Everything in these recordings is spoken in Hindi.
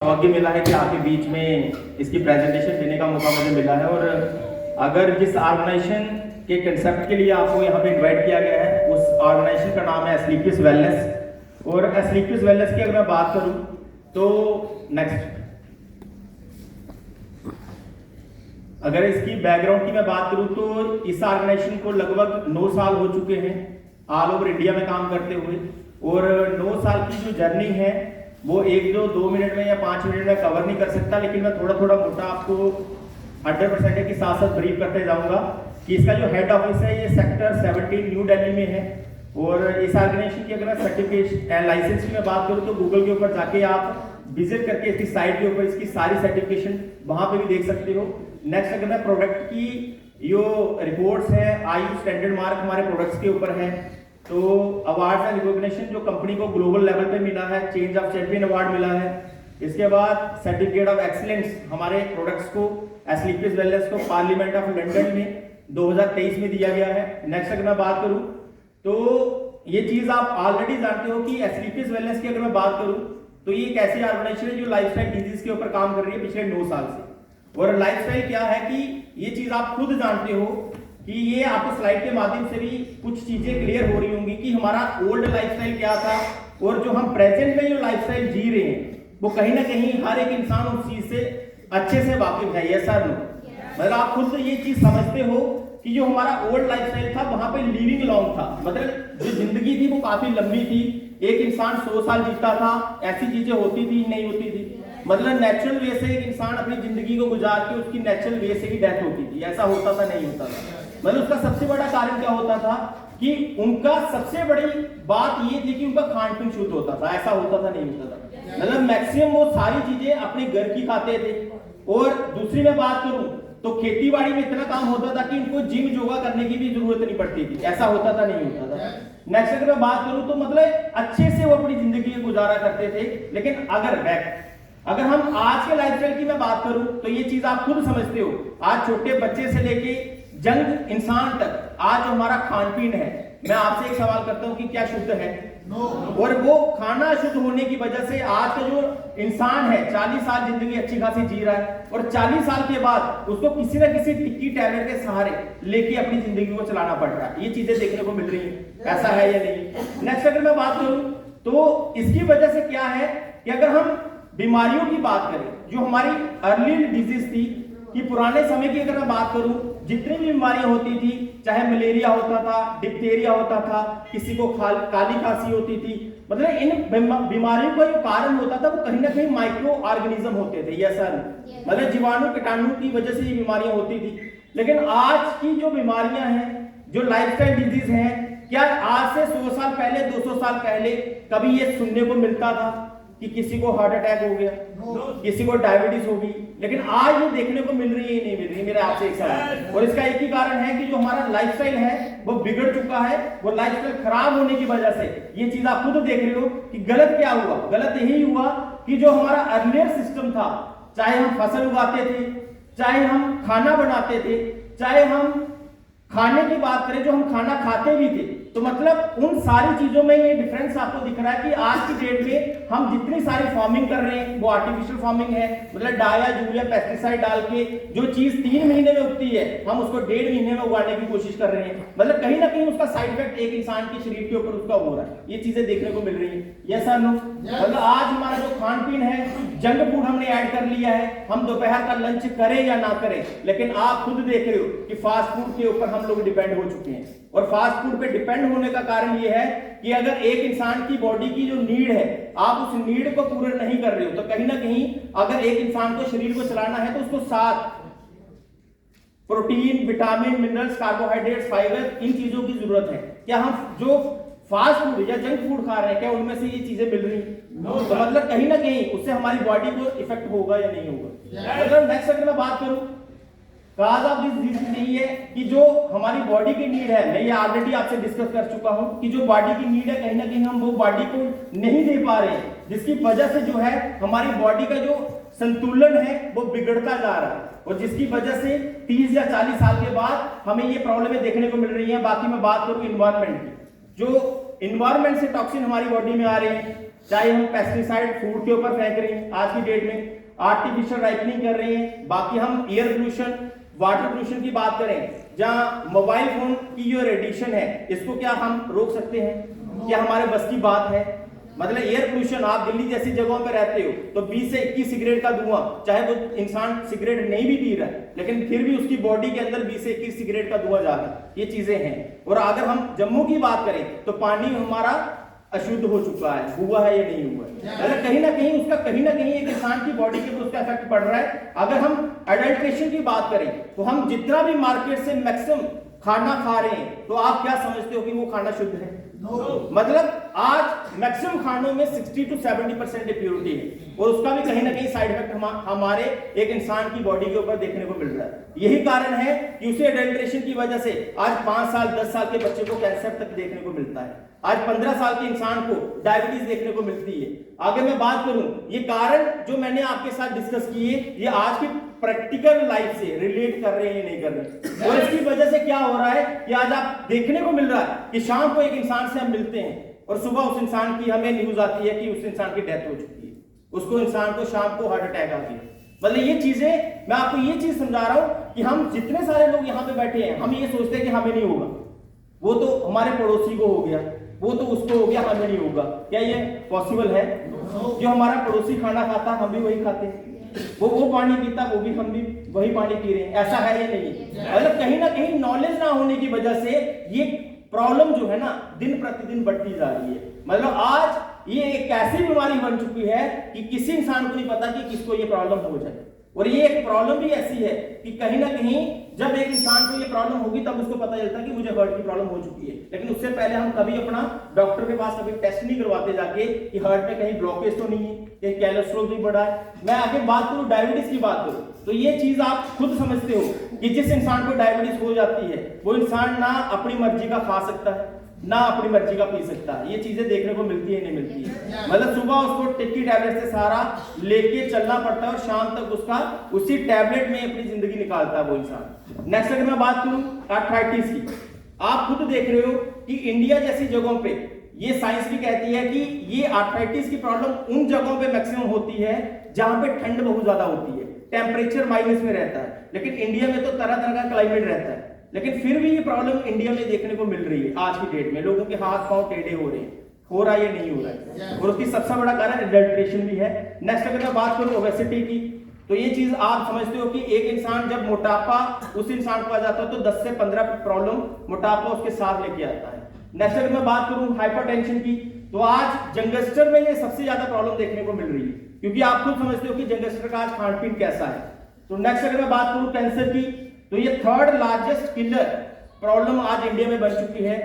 सौभाग्य मिला है कि आपके बीच में इसकी प्रेजेंटेशन देने का मौका मुझे मिला है। और अगर जिस ऑर्गेनाइजेशन के कंसेप्ट के लिए आपको यहाँ पे इनवाइट किया गया है उस ऑर्गेनाइजेशन का नाम है एस्क्लेपियस वेलनेस। और एस्क्लेपियस वेलनेस की अगर मैं बात करूँ तो नेक्स्ट, अगर इसकी बैकग्राउंड की मैं बात करूँ तो इस ऑर्गेनाइजेशन को लगभग 9 साल हो चुके हैं ऑल ओवर इंडिया में काम करते हुए। और 9 साल की जो जर्नी है वो 2 मिनट में या 5 मिनट में कवर नहीं कर सकता, लेकिन मैं थोड़ा थोड़ा मोटा आपको 100% के साथ साथ ब्रीफ करते जाऊंगा कि इसका जो हेड ऑफिस है ये सेक्टर 17 न्यू दिल्ली में है। और इस ऑर्गेनाइजेशन की अगर मैं सर्टिफिकेशन एंड लाइसेंस की मैं बात करूं तो गूगल के ऊपर जाके आप विजिट करके इसकी साइट के ऊपर इसकी सारी सर्टिफिकेशन वहां पे भी देख सकते हो। नेक्स्ट अगर मैं प्रोडक्ट की जो रिपोर्ट्स है आयु स्टैंडर्ड मार्क हमारे प्रोडक्ट्स के ऊपर है, तो अवार्ड्स एंड रिकॉग्निशन जो कंपनी को ग्लोबल लेवल पे मिला है, चेंज ऑफ चैंपियन अवार्ड मिला है। इसके बाद सर्टिफिकेट ऑफ एक्सीलेंस हमारे प्रोडक्ट्स को एस्क्लेपियस वेलनेस को पार्लियामेंट ऑफ लंदन में 2023 में दिया गया है। नेक्स्ट अगर मैं बात करूं तो ये चीज आप ऑलरेडी जानते हो कि एस्क्लेपियस वेलनेस की अगर मैं बात करूं तो ये एक ऐसी ऑर्गेनाइजेशन है जो लाइफस्टाइल डिजीज के ऊपर काम कर रही है पिछले 9 साल से। और लाइफस्टाइल क्या है कि ये चीज आप खुद जानते हो कि ये आपको स्लाइड के माध्यम से भी कुछ चीजें क्लियर हो रही होंगी कि हमारा ओल्ड लाइफस्टाइल क्या था और जो हम प्रेजेंट में जो लाइफस्टाइल जी रहे हैं वो कहीं ना कहीं हर एक इंसान उस चीज से अच्छे से वाकिफ है। यस सर नो, मतलब आप खुद ये चीज समझते हो कि जो हमारा ओल्ड लाइफस्टाइल था वहां पे लिविंग लॉन्ग था, मतलब जो जिंदगी थी वो काफी लंबी थी। एक इंसान 100 साल जीता था, ऐसी चीजें होती थी नहीं होती थी, मतलब नेचुरल वे से एक इंसान अपनी जिंदगी को गुजार के उसकी नेचुरल वे से ही डेथ होती थी। ऐसा होता था नहीं होता था। मतलब उसका सबसे बड़ा कारण क्या होता था कि उनका सबसे बड़ी बात ये थी कि उनका खान पीन शुद्ध होता था। ऐसा होता था नहीं होता था, मतलब मैक्सिमम वो सारी चीजें अपने घर की खाते थे। और दूसरी मैं बात करूं तो खेती बाड़ी में इतना काम होता था कि इनको जिम योगा करने की भी जरूरत नहीं पड़ती थी। ऐसा होता था नहीं होता था। नेक्स्ट अगर मैं बात करूं तो मतलब अच्छे से वो अपनी जिंदगी को गुजारा करते थे। लेकिन अगर हम आज के लाइफस्टाइल की मैं बात करूं तो ये चीज आप खुद समझते हो, आज छोटे बच्चे से लेके जंग इंसान तक आज हमारा खान पीन है। मैं आपसे एक सवाल करता हूं कि क्या शुद्ध है? और वो खाना शुद्ध होने की वजह से आज का जो इंसान है 40 साल जिंदगी अच्छी खासी जी रहा है और 40 साल के बाद उसको किसी ना किसी टिक्की टैबलेट के सहारे लेके अपनी जिंदगी को चलाना पड़ रहा है। ये चीजें देखने को मिल रही है, ऐसा है या नहीं? नेक्स्ट अगर मैं बात करूं तो इसकी वजह से क्या है कि अगर हम बीमारियों की बात करें जो हमारी अर्ली डिजीज थी कि पुराने समय की अगर मैं बात करूं जितनी भी बीमारियां होती थी, चाहे मलेरिया होता था, डिप्थेरिया होता था, किसी को काली खांसी होती थी, मतलब इन बीमारियों का जो कारण होता था वो कहीं ना कहीं माइक्रो ऑर्गेनिज्म होते थे। यस सर, मतलब जीवाणु कीटाणु की वजह से ये बीमारियां होती थी। लेकिन आज की जो बीमारियां हैं, जो लाइफस्टाइल डिजीज हैं, क्या आज से 100 साल पहले 200 साल पहले कभी ये सुनने को मिलता था कि किसी को हार्ट अटैक हो गया, किसी को डायबिटीज होगी? लेकिन आज ये देखने को मिल रही है नहीं मिल रही? मेरे आपसे एक सवाल, और इसका एक ही कारण है कि जो हमारा लाइफस्टाइल है वो बिगड़ चुका है। वो लाइफस्टाइल खराब होने की वजह से ये चीज आप खुद देख रहे हो कि गलत क्या हुआ। गलत यही हुआ कि जो हमारा अर्लियर सिस्टम था, चाहे हम फसल उगाते थे, चाहे हम खाना बनाते थे, चाहे हम खाने की बात करें जो हम खाना खाते भी थे, तो मतलब उन सारी चीजों में ये डिफरेंस आपको दिख रहा है कि आज की डेट में हम जितनी सारी फार्मिंग कर रहे हैं वो आर्टिफिशियल फार्मिंग है, मतलब डाया यूरिया पेस्टिसाइड डाल के जो चीज 3 महीने में उगती है हम उसको 1.5 महीने में उगाने की कोशिश कर रहे हैं। मतलब कहीं ना कहीं उसका साइड इफेक्ट एक इंसान के शरीर के ऊपर उसका हो रहा है। ये चीजें देखने को मिल रही है। यस सर नो, मतलब आज हमारा जो खान पीन है, जंक फूड हमने ऐड कर लिया है। हम दोपहर का लंच करें या ना करें, लेकिन आप खुद देख रहे हो कि फास्ट फूड के ऊपर हम लोग डिपेंड हो चुके हैं। और फास्ट फूड पे डिपेंड होने का कारण ये है कि अगर एक इंसान की बॉडी की जो नीड है आप उस नीड को पूरा नहीं कर रहे हो, तो कहीं ना कहीं अगर एक इंसान को शरीर को चलाना है तो उसको 7 protein, vitamin, minerals, carbohydrates, fibre, इन चीजों की जरूरत है। क्या हम जो फास्ट फूड या जंक फूड खा रहे हैं क्या उनमें से ये चीजें मिल रही हैं? तो मतलब कहीं ना कहीं उससे हमारी बॉडी को इफेक्ट होगा या नहीं होगा? मतलब नेक्स्ट अगर मैं बात करूं काज ऑफ दिस डिजीज यही है कि जो हमारी बॉडी की नीड है, मैं ये ऑलरेडी आपसे डिस्कस कर चुका हूं कि जो बॉडी की नीड है कहीं ना कहीं हम वो बॉडी को नहीं दे पा रहे हैं, जिसकी वजह से जो है हमारी बॉडी का जो संतुलन है वो बिगड़ता जा रहा है। और जिसकी वजह से 30 या 40 साल के बाद हमें ये प्रॉब्लमें देखने को मिल रही है। बाकी मैं बात करूं इन्वायरमेंट की, जो इन्वायरमेंट से टॉक्सिन हमारी बॉडी में आ रहे हैं, चाहे हम पेस्टिसाइड फूड के ऊपर फेंक रहे हैं आज की डेट में, आर्टिफिशियल राइपनिंग कर रहे हैं, बाकी हम एयर पोल्यूशन, वाटर पोल्यूशन की बात करें, जहां मोबाइल फोन की जो रेडिएशन है इसको क्या हम रोक सकते हैं? क्या हमारे बस की बात है? मतलब एयर पोल्यूशन, आप दिल्ली जैसी जगहों पे रहते हो तो 20 से 21 सिगरेट का धुआं, चाहे वो इंसान सिगरेट नहीं भी पी रहा है लेकिन फिर भी उसकी बॉडी के अंदर 20 से 21 सिगरेट का धुआं जा रहा है, ये चीजें हैं। और अगर हम जम्मू की बात करें तो पानी हमारा अशुद्ध हो चुका है, हुआ है या नहीं हुआ है? अगर कहीं ना कहीं उसका कहीं ना कहीं एक इंसान की बॉडी के ऊपर उसका इफेक्ट पड़ रहा है। अगर हम अडल्ट्रेशन की बात करें तो हम जितना भी मार्केट से मैक्सिमम खाना खा रहे हैं तो आप क्या समझते हो कि वो खाना शुद्ध है? मतलब आज मैक्सिमम खानों में 60 to 70% इम्प्योरिटी है और उसका भी कहीं ना कहीं साइड इफेक्ट हमारे एक इंसान की बॉडी के ऊपर देखने को मिल रहा है। यही कारण है कि उसे एडल्ट्रेशन की वजह से आज 5 साल 10 साल के बच्चे को कैंसर तक देखने को मिलता है, आज 15 साल के इंसान को डायबिटीज देखने को मिलती है। आगे मैं बात करूं, ये कारण जो मैंने आपके साथ डिस्कस किए ये आज की प्रैक्टिकल लाइफ से रिलेट कर रहे हैं नहीं कर रहे, और इसकी वजह से क्या हो रहा है कि आज आप देखने को मिल रहा है कि शाम को एक इंसान से हम मिलते हैं और सुबह उस इंसान की हमें न्यूज आती है कि उस इंसान की डेथ हो चुकी है, उसको इंसान को शाम को हार्ट अटैक आ गया। मतलब ये चीजें, मैं आपको ये चीज समझा रहा हूं कि हम जितने सारे लोग यहाँ पे बैठे हैं हम ये सोचते हैं कि हमें नहीं होगा, वो तो हमारे पड़ोसी को हो गया, वो तो उसको हो गया, हमें नहीं होगा। क्या ये पॉसिबल है? जो हमारा पड़ोसी खाना खाता हम भी वही खाते हैं, वो पानी पीता वो भी हम भी वही पानी पी रहे हैं, ऐसा है या नहीं? मतलब कहीं ना कहीं नॉलेज ना होने की वजह से ये प्रॉब्लम जो है ना दिन प्रतिदिन बढ़ती जा रही है। मतलब आज ये एक ऐसी बीमारी बन चुकी है कि किसी इंसान को नहीं पता कि किसको ये प्रॉब्लम हो जाए, और ये एक प्रॉब्लम भी ऐसी है कि कहीं ना कहीं जब एक इंसान को ये प्रॉब्लम होगी तब उसको पता चलता है कि मुझे हार्ट की प्रॉब्लम हो चुकी है, लेकिन उससे पहले हम कभी अपना डॉक्टर के पास कभी टेस्ट नहीं करवाते जाके कि हार्ट में कहीं ब्लॉकेज तो नहीं है, कहीं कोलेस्ट्रॉल नहीं बढ़ा है। मैं आगे बात करूं डायबिटीज की बात करूं तो ये चीज आप खुद समझते हो कि जिस इंसान को डायबिटीज हो जाती है वो इंसान ना अपनी मर्जी का खा सकता है ना अपनी मर्जी का पी सकता है, ये चीजें देखने को मिलती है नहीं मिलती है? मतलब सुबह उसको टिक्की टैबलेट से सारा लेके चलना पड़ता है और शाम तक उसका उसी टैबलेट में अपनी जिंदगी निकालता है वो इंसान। नेक्स्ट अगर मैं बात करूं आर्थराइटिस की, आप खुद देख रहे हो कि इंडिया जैसी जगहों पे ये साइंस भी कहती है कि ये आर्थराइटिस की प्रॉब्लम उन जगहों पे मैक्सिमम होती है जहां पे ठंड बहुत ज्यादा होती है, टेम्परेचर माइनस में रहता है, लेकिन इंडिया में तो तरह तरह का क्लाइमेट रहता है, लेकिन फिर भी ये प्रॉब्लम इंडिया में देखने को मिल रही है। आज की डेट में लोगों के हाथ पांव टेढ़े हो रहे हैं, हो रहा है या नहीं हो रहा है, और उसकी सबसे बड़ा कारण एडल्ट्रेशन भी है। नेक्स्ट अगर मैं बात करूं ओबेसिटी की तो ये चीज आप समझते हो कि एक इंसान जब मोटापा उस इंसान को आ जाता है तो 10 से 15 प्रॉब्लम मोटापा उसके साथ लेके आता है। नेक्स्ट अगर मैं बात करूं हाइपरटेंशन की तो आज यंगस्टर में ये सबसे ज्यादा प्रॉब्लम देखने को मिल रही है, क्योंकि आप खुद समझते हो कि यंगस्टर का आज खान पीन कैसा है। तो नेक्स्ट अगर मैं बात करूं कैंसर की तो ये 3rd लार्जेस्ट किलर प्रॉब्लम आज इंडिया में बन चुकी है।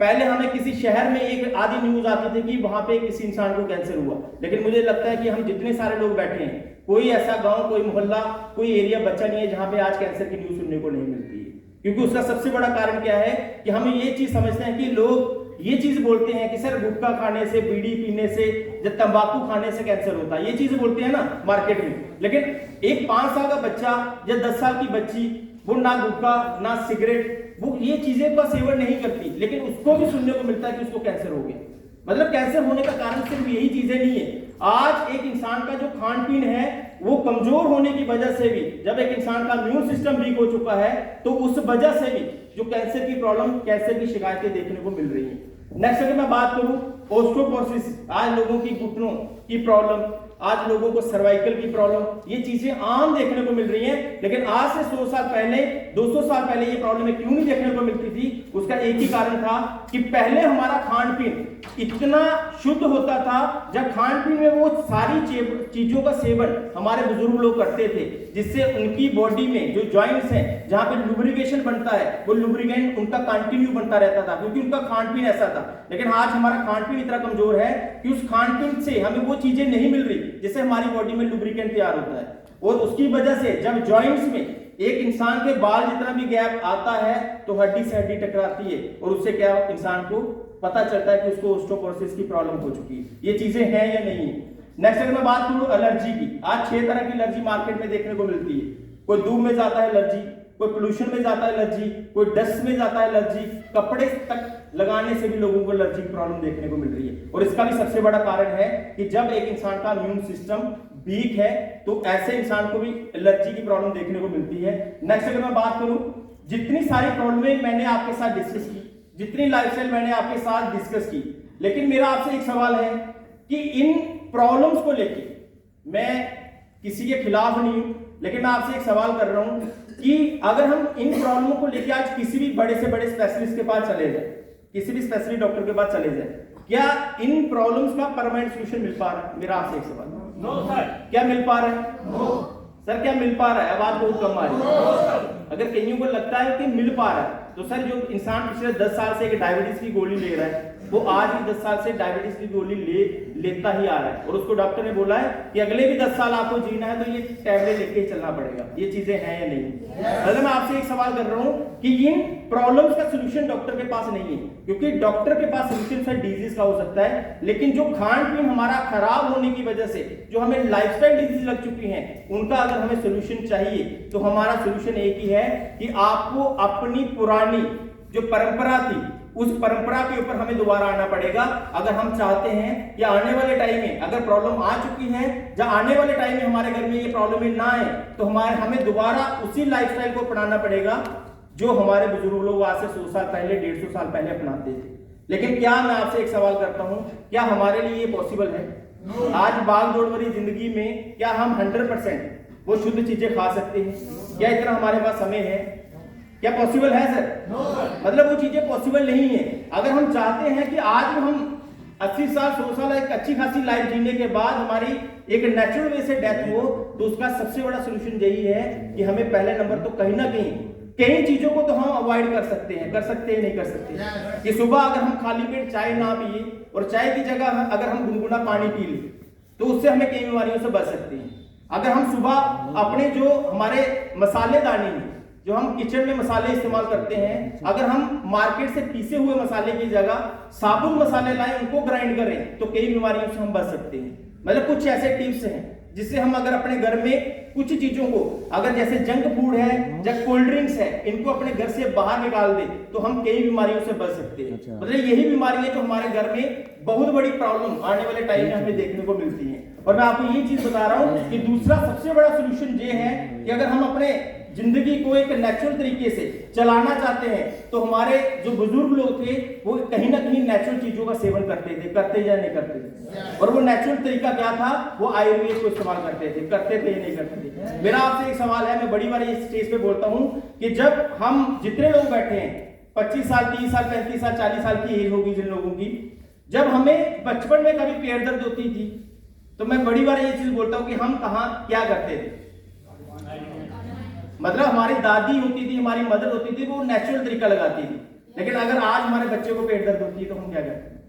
पहले हमें किसी शहर में एक आधी न्यूज आती थी कि वहां पे किसी इंसान को कैंसर हुआ, लेकिन मुझे लगता है कि हम जितने सारे लोग बैठे हैं कोई ऐसा गांव, कोई मोहल्ला, कोई एरिया बचा नहीं है जहां पे आज कैंसर की न्यूज सुनने को नहीं मिलती है। क्योंकि उसका सबसे बड़ा कारण क्या है कि हम ये चीज समझते हैं कि लोग ये चीज बोलते हैं कि सर गुटखा खाने से, बीड़ी पीने से, जब तंबाकू खाने से कैंसर होता है, ये चीज बोलते हैं ना मार्केट में, लेकिन एक 5 साल का बच्चा या 10 साल की बच्ची वो ना गुटखा ना सिगरेट वो ये चीजें का सेवन नहीं करती, लेकिन उसको भी सुनने को मिलता है कि उसको कैंसर हो गया। मतलब कैंसर होने का कारण सिर्फ यही चीजें नहीं है, आज एक इंसान का जो खान पीन है वो कमजोर होने की वजह से भी, जब एक इंसान का इम्यून सिस्टम वीक हो चुका है तो उस वजह से भी जो कैंसर की प्रॉब्लम, कैंसर की शिकायतें देखने को मिल रही है। नेक्स्ट अगर मैं बात करूं ऑस्टियोपोरोसिस, आज लोगों की घुटनों की प्रॉब्लम, आज लोगों को सर्वाइकल की प्रॉब्लम, ये चीजें आम देखने को मिल रही हैं, लेकिन आज से 100 साल पहले 200 साल पहले ये प्रॉब्लम क्यों नहीं देखने को मिलती थी? उसका एक ही कारण था कि पहले हमारा खान पीन इतना शुद्ध होता था, जब खान पीन में वो सारी चीजों का सेवन हमारे बुजुर्ग लोग करते थे जिससे उनकी बॉडी में जो जॉइंट्स हैं जहां पे लुब्रिकेशन बनता है वो लुब्रिकेंट उनका कंटिन्यू बनता रहता था, क्योंकि उनका खान पीन ऐसा था। लेकिन आज हमारा खान पीन इतना कमजोर है कि उस खान पीन से हमें वो चीजें नहीं मिल रही जिससे हमारी बॉडी में लुब्रिकेंट तैयार होता है, और उसकी वजह से जब जॉइंट्स में एक इंसान के बाल जितना भी गैप आता है तो हड्डी से हड्डी टकराती है और उससे क्या इंसान को पता चलता है कि उसको ऑस्टियोपोरोसिस की प्रॉब्लम हो चुकी है। ये चीजें हैं या नहीं है? नेक्स्ट अगर मैं बात करूं एलर्जी की, आज 6 तरह की एलर्जी मार्केट में देखने को मिलती है। कोई धूप में जाता है एलर्जी, कोई पोल्यूशन में जाता है एलर्जी, कोई डस्ट में जाता है एलर्जी, कपड़े तक लगाने से भी लोगों को एलर्जी की प्रॉब्लम देखने को मिल रही है। और इसका भी सबसे बड़ा कारण है कि जब एक इंसान का इम्यून सिस्टम वीक है तो ऐसे इंसान को भी एलर्जी की प्रॉब्लम देखने को मिलती है। नेक्स्ट अगर मैं बात करूं, जितनी सारी प्रॉब्लमें मैंने आपके साथ डिस्कस की, जितनी लाइफस्टाइल मैंने आपके साथ डिस्कस की, लेकिन मेरा आपसे एक सवाल है कि इन प्रॉब्लम्स को लेके मैं किसी के खिलाफ नहीं हूं, लेकिन मैं आपसे एक सवाल कर रहा हूं कि अगर हम इन प्रॉब्लमों को लेके आज किसी भी बड़े से बड़े स्पेशलिस्ट के पास चले जाए, किसी भी स्पेशलिस्ट डॉक्टर के पास चले जाए, क्या इन प्रॉब्लम्स का परमानेंट सोल्यूशन मिल पा रहा है? मेरा आपसे एक सवाल। No sir. क्या मिल पा रहा है? No sir. क्या मिल पा रहा है? आवाज बहुत कम आ रही है। अगर कईयों को लगता है कि मिल पा रहा है तो सर जो इंसान पिछले 10 साल से एक डायबिटीज की गोली ले रहा है वो आज भी 10 साल से डायबिटीज की गोली लेता ही आ रहा है और उसको डॉक्टर ने बोला है कि अगले भी 10 साल आपको जीना है तो ये टैबलेट लेके ही चलना पड़ेगा। ये चीजें हैं या नहीं? अगर मैं आपसे एक सवाल कर रहा हूं कि इन प्रॉब्लम्स का सलूशन डॉक्टर के पास नहीं है, क्योंकि डॉक्टर के पास सलूशन सर डिजीज का हो सकता है, लेकिन जो खान पीन हमारा खराब होने की वजह से जो हमें लाइफस्टाइल डिजीज लग चुकी हैं उनका अगर हमें सलूशन चाहिए तो हमारा सलूशन एक ही है कि आपको अपनी पुरानी जो परंपरा थी उस परंपरा के ऊपर हमें दोबारा आना पड़ेगा अगर हम चाहते हैं कि आने वाले टाइम में अगर प्रॉब्लम आ चुकी है या आने वाले टाइम में हमारे घर में ये प्रॉब्लम ना आए तो हमें दोबारा उसी लाइफस्टाइल को अपनाना पड़ेगा जो हमारे बुजुर्ग लोग आज से 100 साल पहले 150 साल पहले अपनाते थे। लेकिन क्या मैं आपसे एक सवाल करता हूं, क्या हमारे लिए ये पॉसिबल है? आज भाग दौड़ भरी जिंदगी में क्या हम 100% वो शुद्ध चीजें खा सकते हैं? क्या इतना हमारे पास समय है? क्या पॉसिबल है सर? मतलब वो चीजें पॉसिबल नहीं है। अगर हम चाहते हैं कि आज हम 80 साल 100 साल एक अच्छी खासी लाइफ जीने के बाद हमारी एक नेचुरल वे से डेथ हो तो उसका सबसे बड़ा सोल्यूशन यही है कि हमें पहले नंबर तो कहीं ना कई चीजों को तो हम अवॉइड कर सकते हैं नहीं कर सकते कि सुबह अगर हम खाली पेट चाय ना पिए और चाय की जगह अगर हम गुनगुना पानी पी लें तो उससे हमें कई बीमारियों से बच सकते हैं। अगर हम सुबह अपने जो हमारे मसालेदानी हैं जो हम किचन में मसाले इस्तेमाल करते हैं, अगर हम मार्केट से पीसे हुए मसाले की जगह साबुत मसाले लाएं उनको ग्राइंड करें तो कई बीमारियों से हम बच सकते हैं। मतलब कुछ ऐसे टिप्स हैं जिससे हम अगर अपने घर में कुछ चीजों को अगर जैसे जंक फूड है या कोल्ड ड्रिंक्स है इनको अपने घर से बाहर निकाल दें तो हम कई बीमारियों से बच सकते हैं। अच्छा। मतलब यही बीमारियां जो हमारे घर में बहुत बड़ी प्रॉब्लम आने वाले टाइम में हमें देखने को मिलती हैं। और मैं आपको ये चीज बता रहा हूं कि दूसरा सबसे बड़ा सोल्यूशन ये है कि अगर हम अपने जिंदगी को एक नेचुरल तरीके से चलाना चाहते हैं तो हमारे जो बुजुर्ग लोग थे वो कहीं ना कहीं नेचुरल चीजों का सेवन करते थे, करते या नहीं करते थे? और वो नेचुरल तरीका क्या था? वो आयुर्वेद को इस्तेमाल करते थे या नहीं करते थे? मेरा आपसे एक सवाल है, मैं बड़ी बार इस स्टेज पे बोलता हूं कि जब हम जितने लोग बैठे हैं 25 साल 30 साल 35 साल 40 साल की एज होगी जिन लोगों की, जब हमें बचपन में कभी पेट दर्द होती थी तो मैं बड़ी बार ये चीज बोलता हूं कि हम कहां क्या करते थे? मतलब हमारी दादी होती थी, हमारी मदर होती थी, वो नेचुरल तरीका लगाती थी। लेकिन अगर आज हमारे बच्चे को पेट दर्द होती है तो हम क्या करते हैं?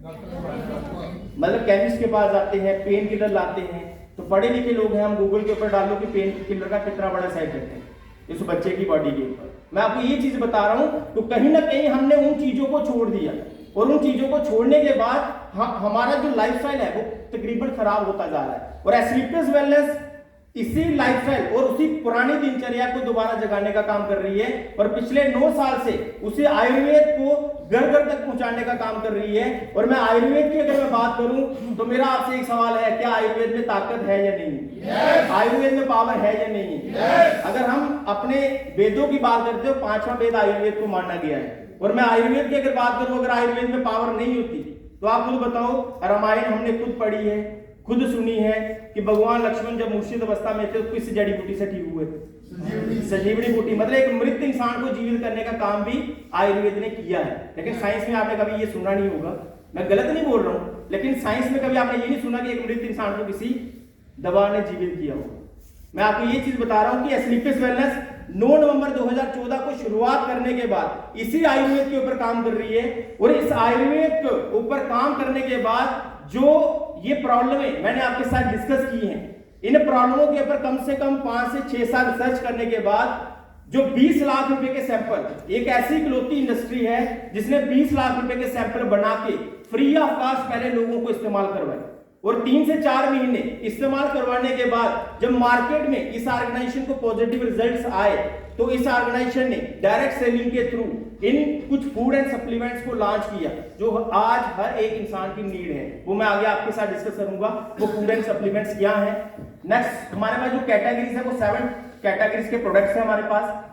मतलब केमिस्ट के पास जाते हैं, पेन किलर लाते हैं। तो पढ़े लिखे लोग हैं, हम गूगल के ऊपर डालो कि पेन किलर का कितना बड़ा साइड इफेक्ट है इस बच्चे की बॉडी के ऊपर। मैं आपको ये चीज बता रहा हूं तो कहीं ना कहीं हमने उन चीजों को छोड़ दिया और उन चीजों को छोड़ने के बाद हमारा जो लाइफस्टाइल है वो तकरीबन खराब होता जा रहा है। और एस्लीपियस वेलनेस इसी लाइफस्टाइल और उसी पुरानी दिनचर्या को दोबारा जगाने का काम कर रही है और पिछले 9 साल से उसे आयुर्वेद को घर घर तक पहुंचाने का काम कर रही है। और मैं आयुर्वेद की अगर मैं बात करूं तो मेरा आपसे एक सवाल है, क्या आयुर्वेद में ताकत है या नहीं? आयुर्वेद में पावर है या नहीं? अगर हम अपने वेदों की बात करते हो 5वां वेद आयुर्वेद को माना गया है। और मैं आयुर्वेद की अगर बात करूं, अगर आयुर्वेद में पावर नहीं होती तो आप खुद बताओ, रामायण हमने खुद पढ़ी है, खुद सुनी है कि भगवान लक्ष्मण जब मूर्छित अवस्था में थे तो किस जड़ी बूटी से ठीक हुए? संजीवनी बूटी। मतलब एक मृत इंसान को जीवित करने का काम भी आयुर्वेद ने किया है। लेकिन साइंस में आपने कभी ये सुना नहीं होगा, मैं गलत नहीं बोल रहा हूं, लेकिन साइंस में कभी आपने ये नहीं सुना कि एक मृत इंसान को किसी दवा ने जीवित किया हो। मैं आपको ये चीज बता रहा हूं कि एस्लीपियस वेलनेस 9 नवंबर 2014 को शुरुआत करने के बाद इसी आयुर्वेद के ऊपर काम कर रही है। और इस आयुर्वेद के ऊपर काम करने के बाद जो ये प्रॉब्लमें मैंने आपके साथ डिस्कस की हैं, इन प्रॉब्लमों के ऊपर कम से कम 5 से 6 साल रिसर्च करने के बाद जो 20 लाख रुपए के सैंपल, एक ऐसी इकलौती इंडस्ट्री है जिसने 20 लाख रुपए के सैंपल बना के फ्री ऑफ कॉस्ट पहले लोगों को इस्तेमाल करवाए। और 3 से 4 महीने इस्तेमाल करवाने के बाद जब मार्केट में इस ऑर्गेनाइजेशन को पॉजिटिव रिजल्ट्स आए तो इस ऑर्गेनाइजेशन ने डायरेक्ट सेलिंग के थ्रू इन कुछ फूड एंड सप्लीमेंट्स को लॉन्च किया जो आज हर एक इंसान की नीड है। वो मैं आगे आपके साथ डिस्कस करूंगा वो फूड एंड सप्लीमेंट्स क्या है। नेक्स्ट हमारे पास जो कैटेगरीज है वो 7 कैटेगरीज के प्रोडक्ट्स है हमारे पास।